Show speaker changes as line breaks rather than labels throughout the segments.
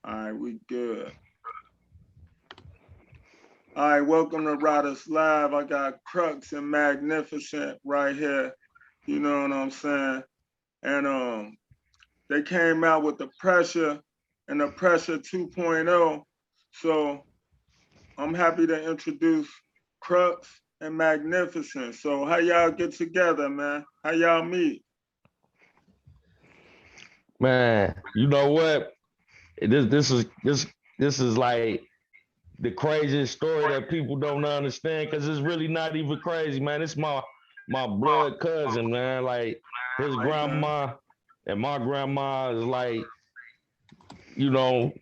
All right, we good. All right, welcome to Riders Live. I got Crux and Magnificent right here. You know what I'm saying? And they came out with the Pressure and the Pressure 2.0. So I'm happy to introduce Crux and Magnificent. So how y'all get together, man? How y'all meet?
Man, you know what? This is like the craziest story that people don't understand because it's really not even crazy, man. It's my blood cousin, man. Like his
Okay.
grandma and my grandma is like, you know,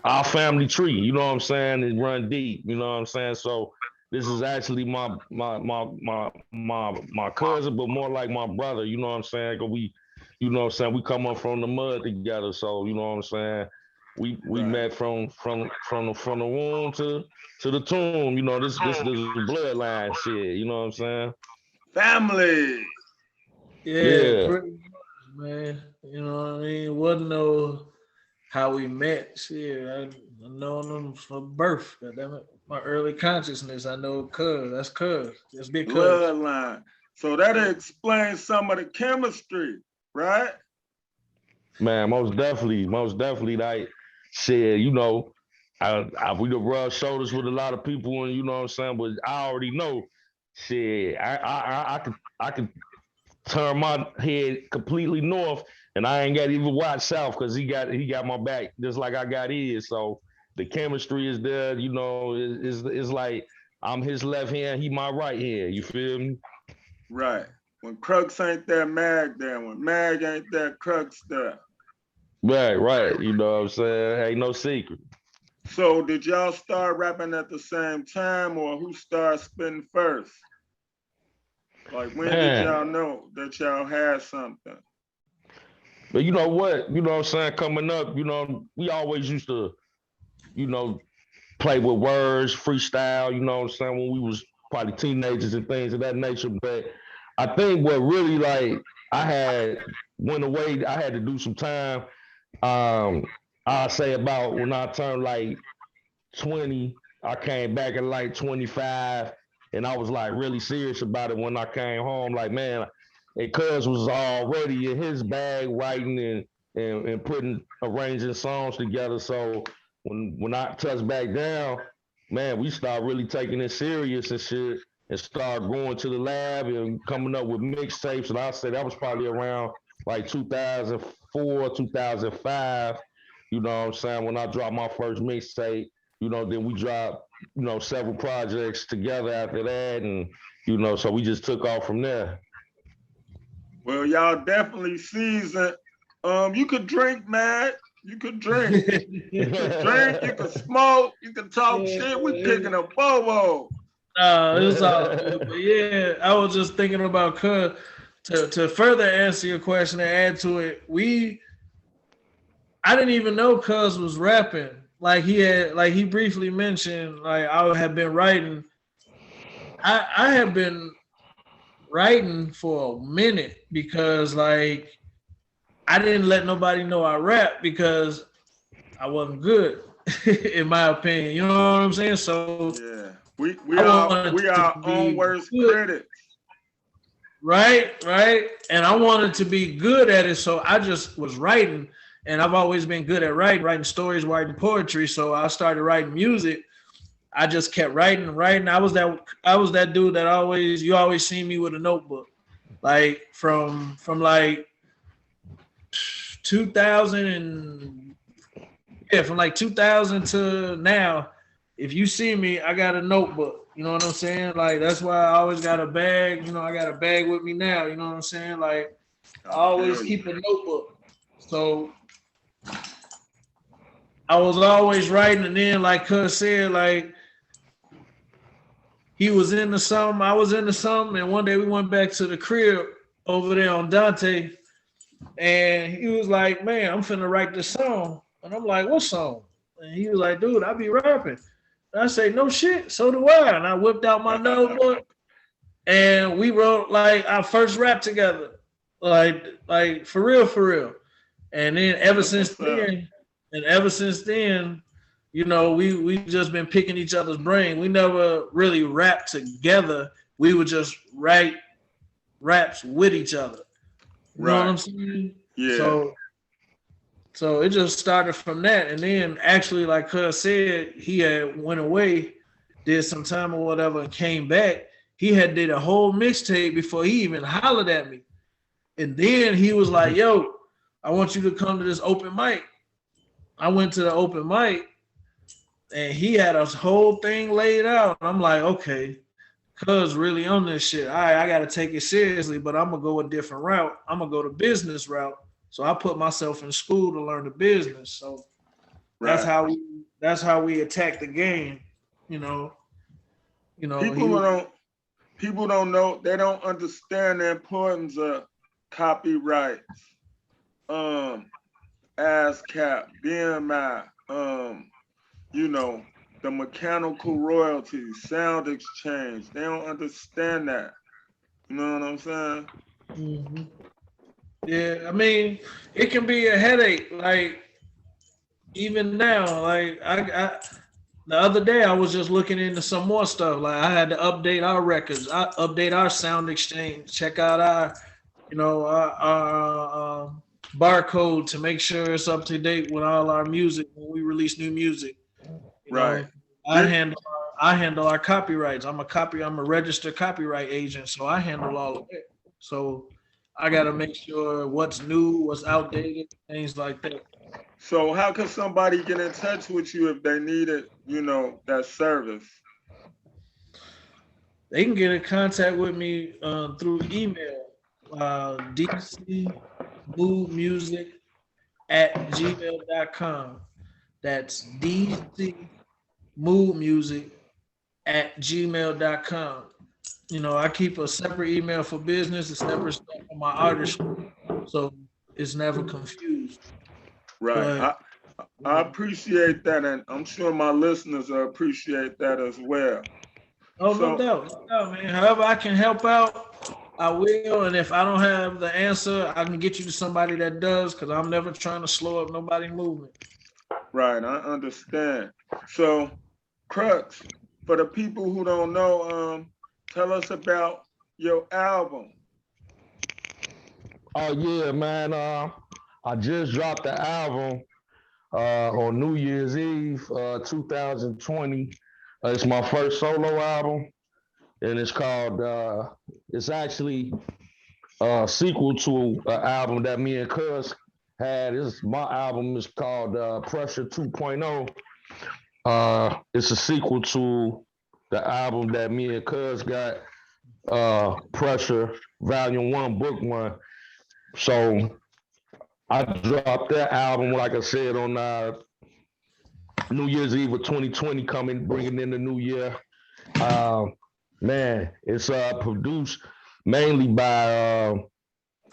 our family tree. You know what I'm saying? It run deep. You know what I'm saying? So this is actually my cousin, but more like my brother. You know what I'm saying? Cause we, you know what I'm saying, we come up from the mud together. So you know what I'm saying. We
Right.
met from the womb to the tomb. You know this bloodline shit. You know what I'm saying?
Family.
Yeah,
Yeah,
pretty much, man. You know what I mean? Wasn't no how we met. Shit, I known them from birth. Goddamn it. My early consciousness, I know cuz. That's cuz. That's big cuz.
Bloodline. So that
Yeah.
explains some of the chemistry, right?
man, most definitely. Like shit, you know, we done rub shoulders with a lot of people, and you know what I'm saying. But I already know, shit, I could turn my head completely north, and I ain't got to even watch south because he got my back just like I got his. So the chemistry is there. You know, it's like I'm his left hand, he my right hand. You feel me?
Right. When Crux ain't there, Mag there. When Mag ain't there, Crux there.
Right, right. You know what I'm saying? Ain't no secret.
So did y'all start rapping at the same time or who started spitting first? Like when did
Man,
y'all know that y'all had something?
but you know what? You know what I'm saying? Coming up, you know, we always used to, you know, play with words, freestyle, you know what I'm saying, when we was probably teenagers and things of that nature. But I think what really like I had went away, I had to do some time. Um, I say about when I turned like 20, I came back at like 25, and I was like really serious about it when I came home. Like, man, and Cuz was already in his bag writing and putting arranging songs together. So when I touched back down, man, we started really taking it serious and shit and started going to the lab and coming up with mixtapes. And I said that was probably around like 2004, 2005. You know what I'm saying? When I dropped my first mixtape, you know, then we dropped, you know, several projects together after that. And, you know, so we just took off from there.
Well, y'all definitely seasoned. You could drink, man. You could drink. You could drink, you could smoke, you could talk
Yeah,
shit. We picking a bobo.
it was all good. But yeah, I was just thinking about cuz to further answer your question and add to it, I didn't even know cuz was rapping. Like he briefly mentioned, like I had been writing. I had been writing for a minute because like I didn't let nobody know I rap because I wasn't good, in my opinion. You know what I'm saying? So
Yeah.
I
We
wanted
are
to
we
be
our own
good,
worst critics.
right? And I wanted to be good at it, so I just was writing. And I've always been good at writing stories, writing poetry. So I started writing music. I just kept writing. I was that dude that always you always see me with a notebook, like from like 2000 and yeah, from like 2000 to now, if you see me, I got a notebook. You know what I'm saying? Like that's why I always got a bag. You know, I got a bag with me now. You know what I'm saying? Like I
I
always
feel you.
keep a notebook. So I was always writing, and then like Cuz said, like he was into something, I was into something, and one day we went back to the crib over there on Dante, and he was like, "Man, I'm finna write this song," and I'm like, "What song?" And he was like, "Dude, I be rapping." And I say, "No shit, so do I." And I whipped out my notebook, and we wrote like our first rap together, like for real, for real. And then ever
That's
since
what's up.
then, And ever since then, you know, we just been picking each other's brain. We never really rapped together. We would just write raps with each other. You know what I'm saying?
Yeah.
So it just started from that. And then actually, like Cuz said, he had went away, did some time or whatever, and came back. He had did a whole mixtape before he even hollered at me. And then he was like, yo, I want you to come to this open mic. I went to the open mic and he had a whole thing laid out. I'm like, okay, Cuz really on this shit. All right, I gotta take it seriously, but I'm gonna go a different route. I'm gonna go the business route. So I put myself in school to learn the business. So that's how we attack the game. You know.
People don't know, they don't understand the importance of copyrights, ASCAP, BMI, you know, the mechanical royalties, sound exchange. They don't understand that. You know what I'm saying?
Mm-hmm. Yeah, I mean, it can be a headache. Like even now, like I the other day I was just looking into some more stuff. Like I had to update our records, I update our sound exchange, check out our, you know, our barcode to make sure it's up to date with all our music when we release new music. You
Right.
know, I handle our copyrights. I'm a registered copyright agent, so I handle all of it. So I got to make sure what's new, what's outdated, things like that.
So how can somebody get in touch with you if they needed, you know, that service?
They can get in contact with me through email, dcmoodmusic@gmail.com. That's dcmoodmusic@gmail.com. You know, I keep a separate email for business, a separate stuff for my artist, so it's never confused.
Right.
But
I appreciate that, and I'm sure my listeners will appreciate that as well.
oh,
So,
no doubt, man. However I can help out, I will. And if I don't have the answer, I can get you to somebody that does, because I'm never trying to slow up nobody's movement.
right, I understand. So, Crux, for the people who don't know, tell us about your album.
Oh yeah, man. I just dropped the album on New Year's Eve, 2020. It's my first solo album, and it's called. It's actually a sequel to an album that me and Cuz had. My album is called Pressure 2.0. It's a sequel to the album that me and Cuz got, Pressure Volume 1, Book 1. So I dropped that album, like I said, on New Year's Eve of 2020, bringing in the new year. Man, it's produced mainly by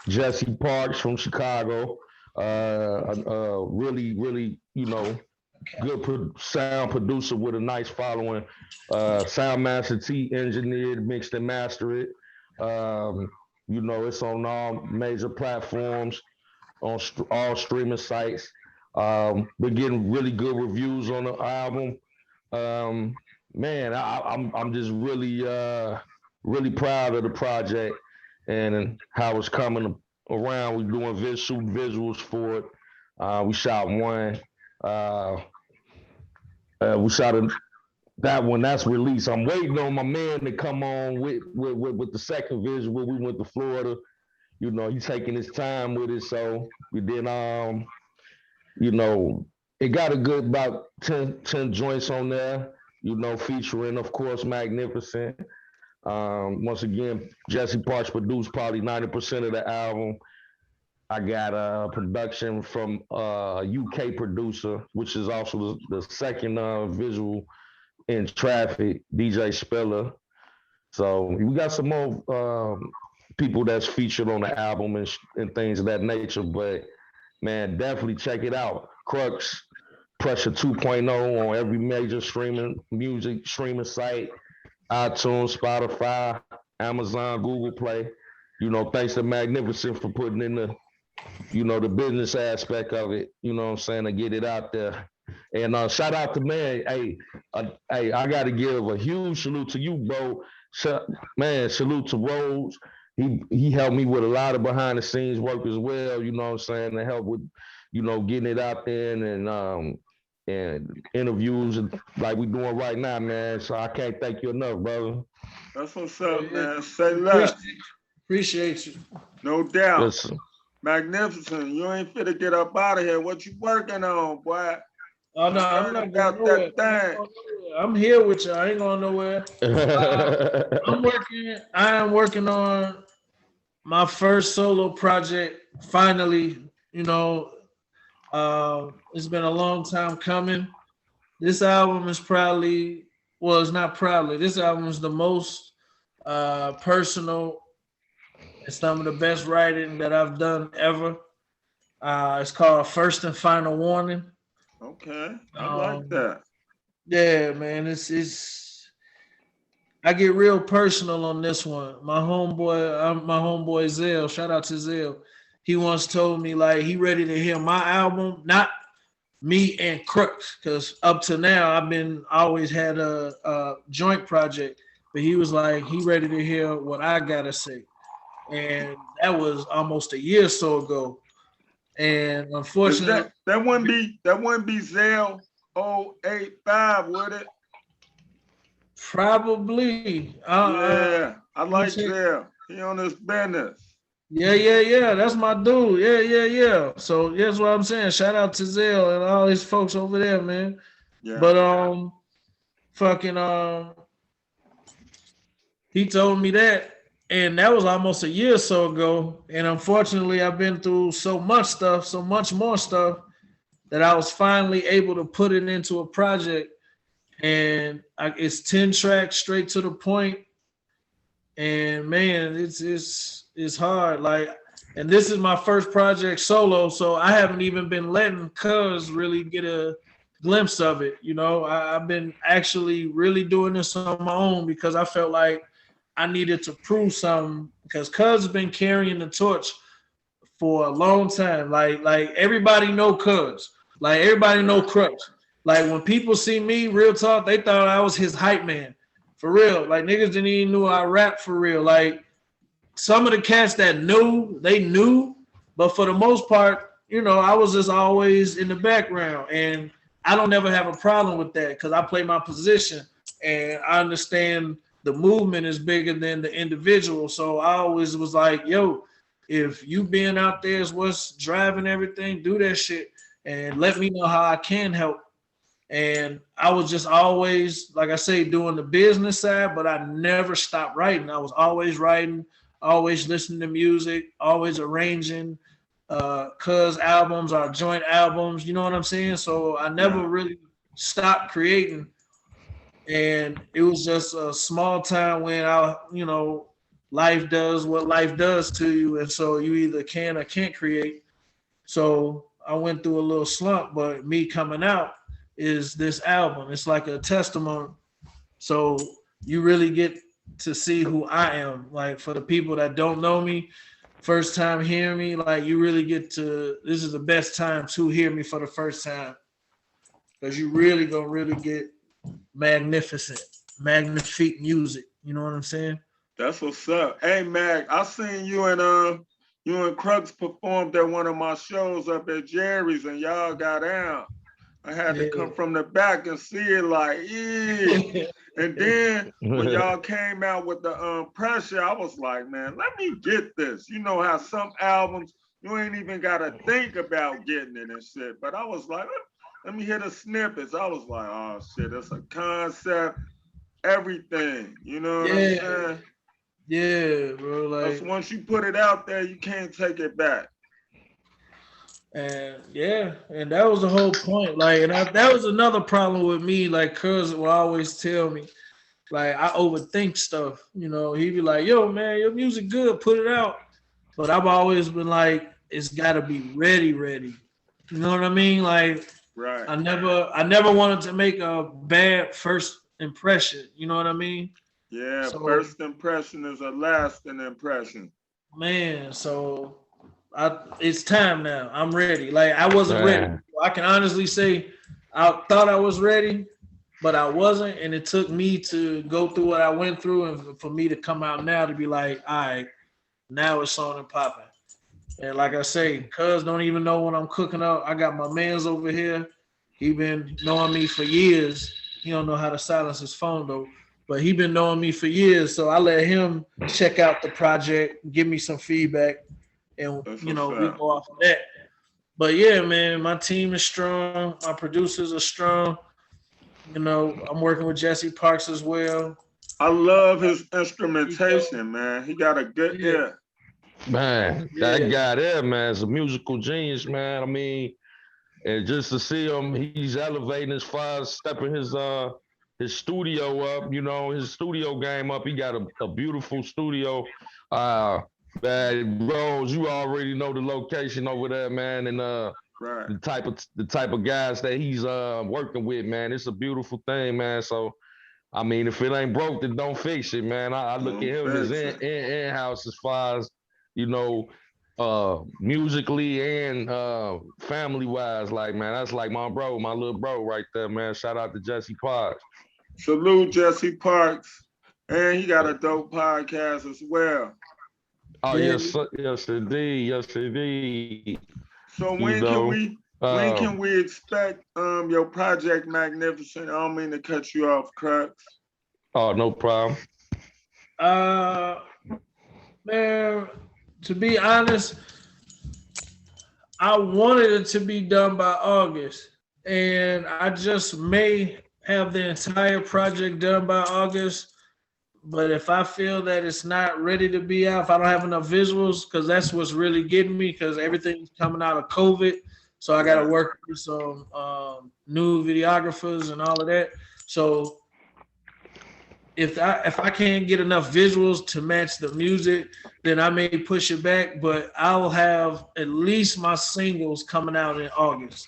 Jesse Parks from Chicago. Really, really, you know, good sound producer with a nice following. Sound Master T engineered, mixed and mastered it. You know, it's on all major platforms, on all streaming sites. Been getting really good reviews on the album. Man, I'm just really proud of the project and how it's coming around. We're doing shooting visuals for it. We shot one. We shot that one. That's released. I'm waiting on my man to come on with the second visual. We went to Florida. You know, he's taking his time with it. So we did, you know, it got a good about 10 joints on there, you know, featuring, of course, Magnificent. Once again, Jesse Parks produced probably 90% of the album. I got a production from a UK producer, which is also the second visual in Traffic, DJ Spiller. So we got some more people that's featured on the album and things of that nature. But man, definitely check it out. Crux, Pressure 2.0 on every major music streaming site, iTunes, Spotify, Amazon, Google Play. You know, thanks to Magnificent for putting in you know, the business aspect of it, you know what I'm saying, to get it out there. And shout out to man, hey, I got to give a huge salute to you, bro. Man, salute to Rose. He helped me with a lot of behind the scenes work as well. You know what I'm saying, to help with, you know, getting it out there and interviews and like we doing right now, man. So I can't thank you enough, brother.
That's what's up, man. Say less.
Appreciate you.
No doubt.
Listen.
Magnificent. You ain't fit to get up out of here. What you working on, boy?
Oh no, I'm not
about
going
that
thing. I'm here with you. I ain't going nowhere. I am working on my first solo project. Finally, you know, it's been a long time coming. This album is probably, well, it's not probably. This album is the most personal. It's some of the best writing that I've done ever. It's called First and Final Warning.
Okay, I like that.
Yeah, man, it's. I get real personal on this one. My homeboy Zell. Shout out to Zell. He once told me like he ready to hear my album, not me and Crux, because up to now I've been always had a joint project, but he was like he ready to hear what I gotta say, and that was almost a year or so ago. And unfortunately,
that wouldn't be Zell 085, would it?
Probably.
Yeah, I like Zell. He on his business.
Yeah. That's my dude. Yeah. So that's what I'm saying. Shout out to Zell and all these folks over there, man. Yeah. But he told me that. And that was almost a year or so ago. And unfortunately, I've been through so much more stuff, that I was finally able to put it into a project. And it's 10 tracks straight to the point. And man, it's hard. Like, and this is my first project solo, so I haven't even been letting Cuz really get a glimpse of it. You know, I've been actually really doing this on my own because I felt like I needed to prove something, because Cuz has been carrying the torch for a long time. Like everybody know Cuz. Like everybody know Crux. Like when people see me, real talk, they thought I was his hype man. For real. Like niggas didn't even know I rap for real. Like some of the cats that knew, they knew. But for the most part, you know, I was just always in the background. And I don't ever have a problem with that because I play my position and I understand the movement is bigger than the individual. So I always was like, yo, if you being out there is what's driving everything, do that shit and let me know how I can help. And I was just always, like I say, doing the business side, but I never stopped writing. I was always writing, always listening to music, always arranging Cuz albums, our joint albums, you know what I'm saying? So I never really stopped creating. And it was just a small time when life does what life does to you. And so you either can or can't create. So I went through a little slump, but me coming out is this album. It's like a testimony. So you really get to see who I am. Like for the people that don't know me, first time hearing me, like you really get to, this is the best time to hear me for the first time. Because you really gonna really get magnificent music. You know what I'm saying?
That's what's up. Hey Mag, I seen you and Crux performed at one of my shows up at Jerry's and y'all got out. I had to come from the back and see it like, yeah. And then when y'all came out with the pressure, I was like, man, let me get this. You know how some albums, you ain't even got to think about getting it and shit. But I was like, let me hear the snippets. I was like, oh shit, it's a concept, everything. You know what I'm saying?
Yeah, bro. Like
once you put it out there, you can't take it back.
And and that was the whole point. Like, and that was another problem with me. Like, Cuz will always tell me, like, I overthink stuff. You know, he'd be like, "Yo, man, your music good, put it out." But I've always been like, it's got to be ready. You know what I mean? Like,
right.
I never wanted to make a bad first impression. You know what I mean?
Yeah, so, first impression is a lasting impression.
Man, so it's time now. I'm ready. Like I wasn't ready.
Man.
I can honestly say I thought I was ready, but I wasn't, and it took me to go through what I went through, and for me to come out now to be like, all right, now it's on and popping. And like I say, cuz don't even know when I'm cooking up. I got my man's over here. He been knowing me for years. He don't know how to silence his phone though, but he been knowing me for years. So I let him check out the project, give me some feedback, and
That's
we
what's up.
go off of that. But yeah, man, my team is strong. My producers are strong. I'm working with Jesse Parks as well.
I love his instrumentation, man. He got a good
Yeah,
ear.
Man, that
yeah,
guy there, man, is a musical genius, man. I mean, and just to see him, he's elevating as far as stepping his studio up, his studio game up. He got a beautiful studio. Uh Man, Rose, you already know the location over there, man, and
Right.
the type of guys that he's working with, man. It's a beautiful thing, man. So I mean, if it ain't broke, then don't fix it, man. I look at
Don't
him as
fix it.
in-house as far as, you know, musically and family wise. Like, man, that's like my bro, my little bro right there, man. Shout out to Jesse Potts.
Salute Jesse Parks. And he got a dope podcast as well.
Oh,
yeah.
yes, indeed. Yes, indeed.
So
You know,
when
um,
can we expect your project Magnificent? I don't mean to cut you off, Crux.
oh, no problem.
Uh, man, to be honest, I wanted it to be done by August, and I just may have the entire project done by August. But if I feel that it's not ready to be out, if I don't have enough visuals, because that's what's really getting me, because everything's coming out of COVID, so I got to
Right.
work with some new videographers and all of that. So if I can't get enough visuals to match the music, then I may push it back. But I'll have at least my singles coming out in August.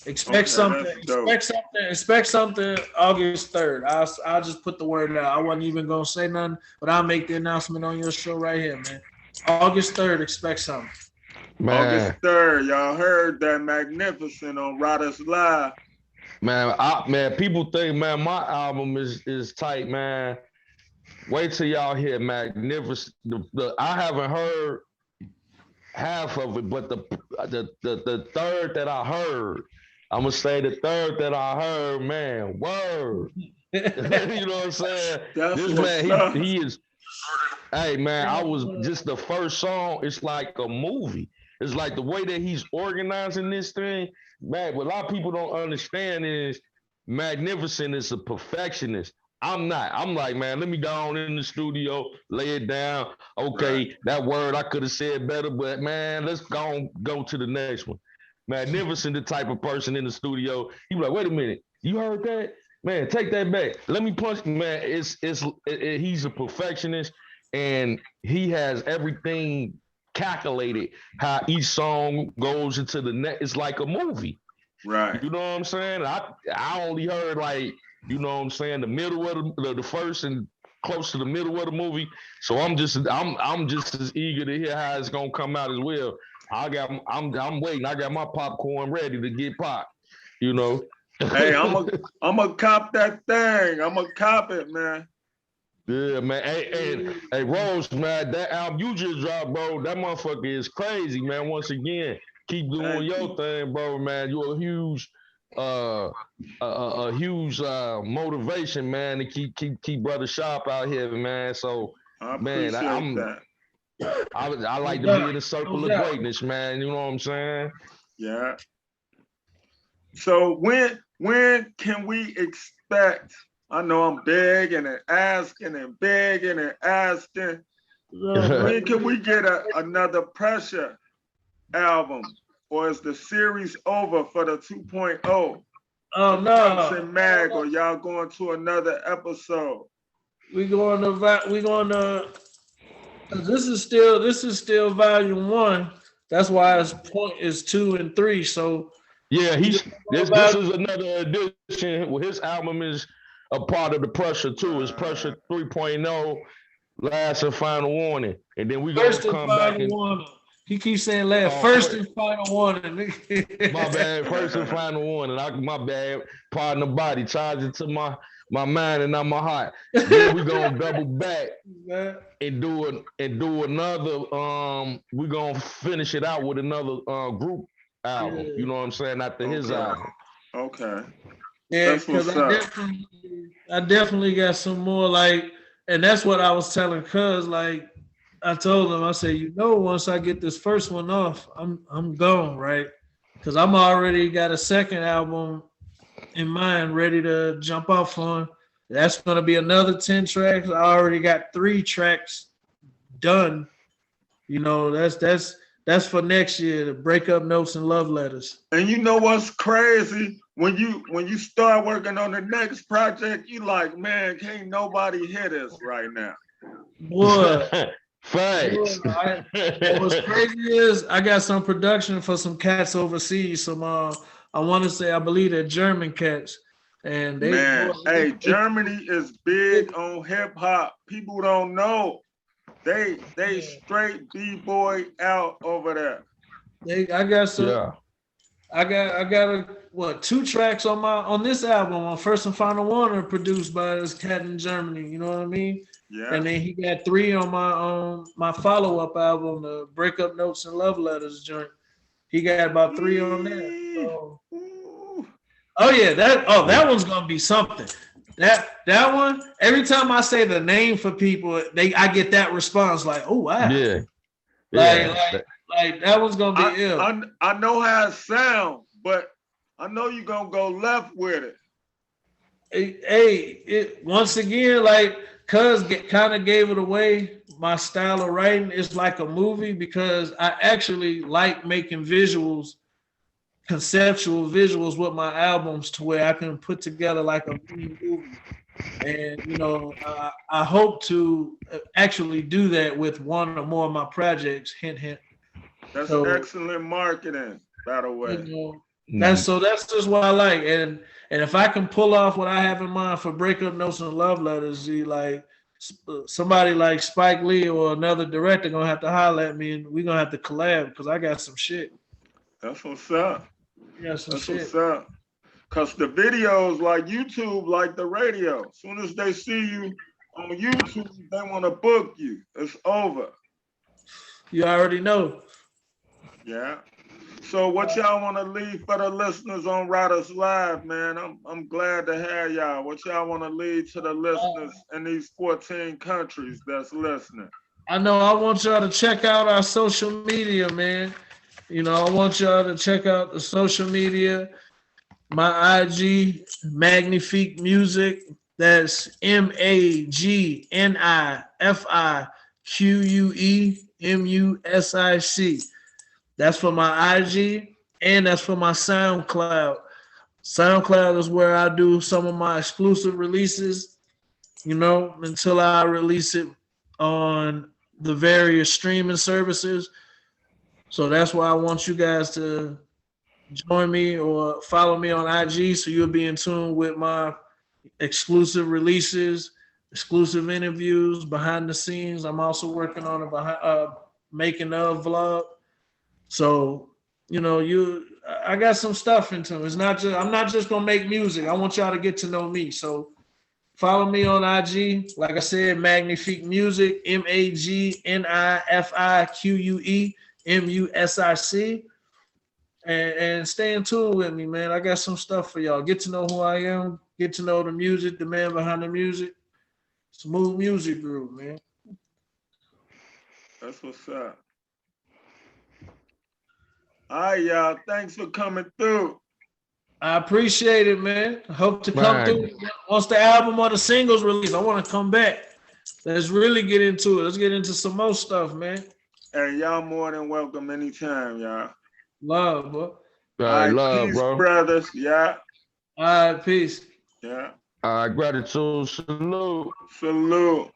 Expect
Okay,
something.
that's dope.
Expect something. Expect something. August 3rd. I'll just put the word out. I wasn't even gonna say nothing, but I'll make the announcement on your show right here, man. August 3rd. Expect something.
August
Man,
3rd, y'all heard that Magnificent on Riders Live.
man, people think, man, my album is tight, man. Wait till y'all hear Magnificent. I haven't heard half of it, but the third that I heard, I'm gonna say the third that I heard, man, word. You know what I'm saying?
That's
This
what's
man,
up.
he is. Hey, man, I was just the first song. It's like a movie. It's like the way that he's organizing this thing. Man, what a lot of people don't understand is Magnificent is a perfectionist. I'm not. I'm like, man, let me go on in the studio, lay it down.
Right.
Okay, that word I could have said better, but man, let's go to the next one. Magnificent, the type of person in the studio. He be like, wait a minute, you heard that? Man, take that back. Let me punch. Man, he's a perfectionist, and he has everything calculated. How each song goes into the next. It's like a movie.
Right.
You know what I'm saying? I only heard like, the middle of the first and close to the middle of the movie. So I'm just as eager to hear how it's gonna come out as well. I'm waiting. I got my popcorn ready to get popped. You know.
Hey, I'm a cop that thing. I'm a cop it, man.
Yeah, man. Hey, Rose, man, that album you just dropped, bro, that motherfucker is crazy, man. Once again, keep doing
Thank
your
you.
thing, bro, man. You're a huge motivation, man, to keep brother sharp out here, man. So,
I
man,
appreciate that.
I
No
like to be
doubt.
in a circle
No
of
doubt.
greatness, man. You know what I'm saying?
Yeah. So when can we expect? I know I'm begging and asking and begging and asking.
No,
When
man.
can we get another Pressure album? Or is the series over for the 2.0?
Oh
Crux
no.
and Mag, or y'all going to another episode?
We going to. We going to. This is still volume one. That's why its point is 2 and 3. So
Yeah,
we just
this
about
is another edition. Well, his album is a part of the Pressure too. It's
Right.
Pressure 3.0, Last and Final Warning. And then we're gonna
first and
come back
final
and
one. He keeps saying last. First and final warning.
My bad. First and final warning. My bad. Pardon the body. Charge it to my mind and not my heart. Then we gonna double back and do another. We gonna finish it out with another group album. Yeah. You know what I'm saying? After his album.
Okay.
Yeah, because I definitely got some more like, and that's what I was telling Cuz. Like, I told him, I said, once I get this first one off, I'm gone, right? Because I'm already got a second album in mind, ready to jump off on. That's gonna be another 10 tracks. I already got 3 tracks done. That's for next year, the breakup notes and love letters.
And you know what's crazy? When you start working on the next project, you like, man, can't nobody hear this right now.
Boy.
Facts.
What's crazy is I got some production for some cats overseas. Some I want to say I believe they're German cats. And
Germany is big on hip hop. People don't know. They straight B-boy out over there.
I got some. Yeah. I got 2 tracks on this album on First and Final Warner produced by this cat in Germany. You know what I mean?
Yeah.
And then he got 3 on my follow-up album, the Breakup Notes and Love Letters joint. He got about 3 on that. So. Oh yeah, that one's gonna be something. That one, every time I say the name for people, I get that response like, oh wow.
Yeah.
Like that one's gonna be ill.
I know how it sounds, but I know you're gonna go left with
it. Once again, like Cuz kind of gave it away. My style of writing is like a movie because I actually like making visuals, conceptual visuals with my albums to where I can put together like a movie. And I hope to actually do that with one or more of my projects. Hint, hint.
That's excellent marketing, by the way.
That's just what I like. And if I can pull off what I have in mind for breakup notes and love letters, like somebody like Spike Lee or another director gonna have to holler at me, and we're gonna have to collab because I got some shit.
That's what's up.
Yeah, some shit.
What's up. Cause the videos like YouTube, like the radio. As soon as they see you on YouTube, they want to book you. It's over.
You already know.
Yeah. So what y'all want to leave for the listeners on Riders Live, man? I'm glad to have y'all. What y'all want to leave to the listeners in these 14 countries that's listening?
I know I want y'all to check out our social media, man. I want y'all to check out the social media. My IG, Magnifique Music. That's MAGNIFIQUEMUSIC. That's for my IG, and that's for my SoundCloud. SoundCloud is where I do some of my exclusive releases, until I release it on the various streaming services. So that's why I want you guys to join me or follow me on IG so you'll be in tune with my exclusive releases, exclusive interviews, behind the scenes. I'm also working on a making of vlog. So, I got some stuff into it. I'm not just gonna make music. I want y'all to get to know me. So follow me on IG. Like I said, Magnifique Music, MAGNIFIQUEMUSIC. And stay in tune with me, man. I got some stuff for y'all. Get to know who I am. Get to know the music, the man behind the music. Smooth Music Group, man.
That's what's up. All right, y'all. Thanks for coming through.
I appreciate it, man. I hope to come through once the album or the singles release. I want to come back. Let's really get into it. Let's get into some more stuff, man.
Hey, y'all more than welcome anytime, y'all.
Love, bro.
All right, love,
peace,
bro.
Brothers. Yeah.
All right, peace.
Yeah.
All right, gratitude. Salute.
Salute.